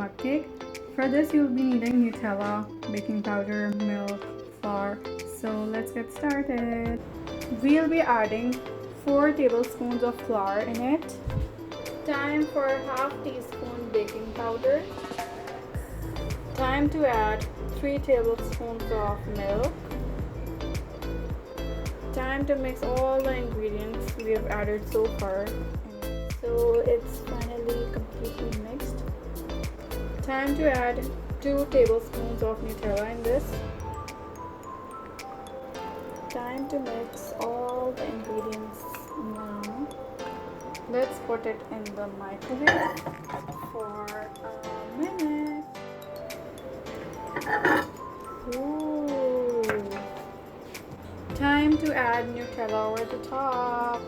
mug cake. For this you'll be needing Nutella, baking powder, milk, flour. So let's get started. We'll be adding 4 tablespoons of flour in it. Time for half teaspoon baking powder. Time to add 3 tablespoons of milk. Time to mix all the ingredients we have added so far. So it's finally completely mixed. Time to add 2 tablespoons of Nutella in this. Time to mix all the ingredients now. Let's put it in the microwave for a minute. Ooh. Time to add Nutella over the top.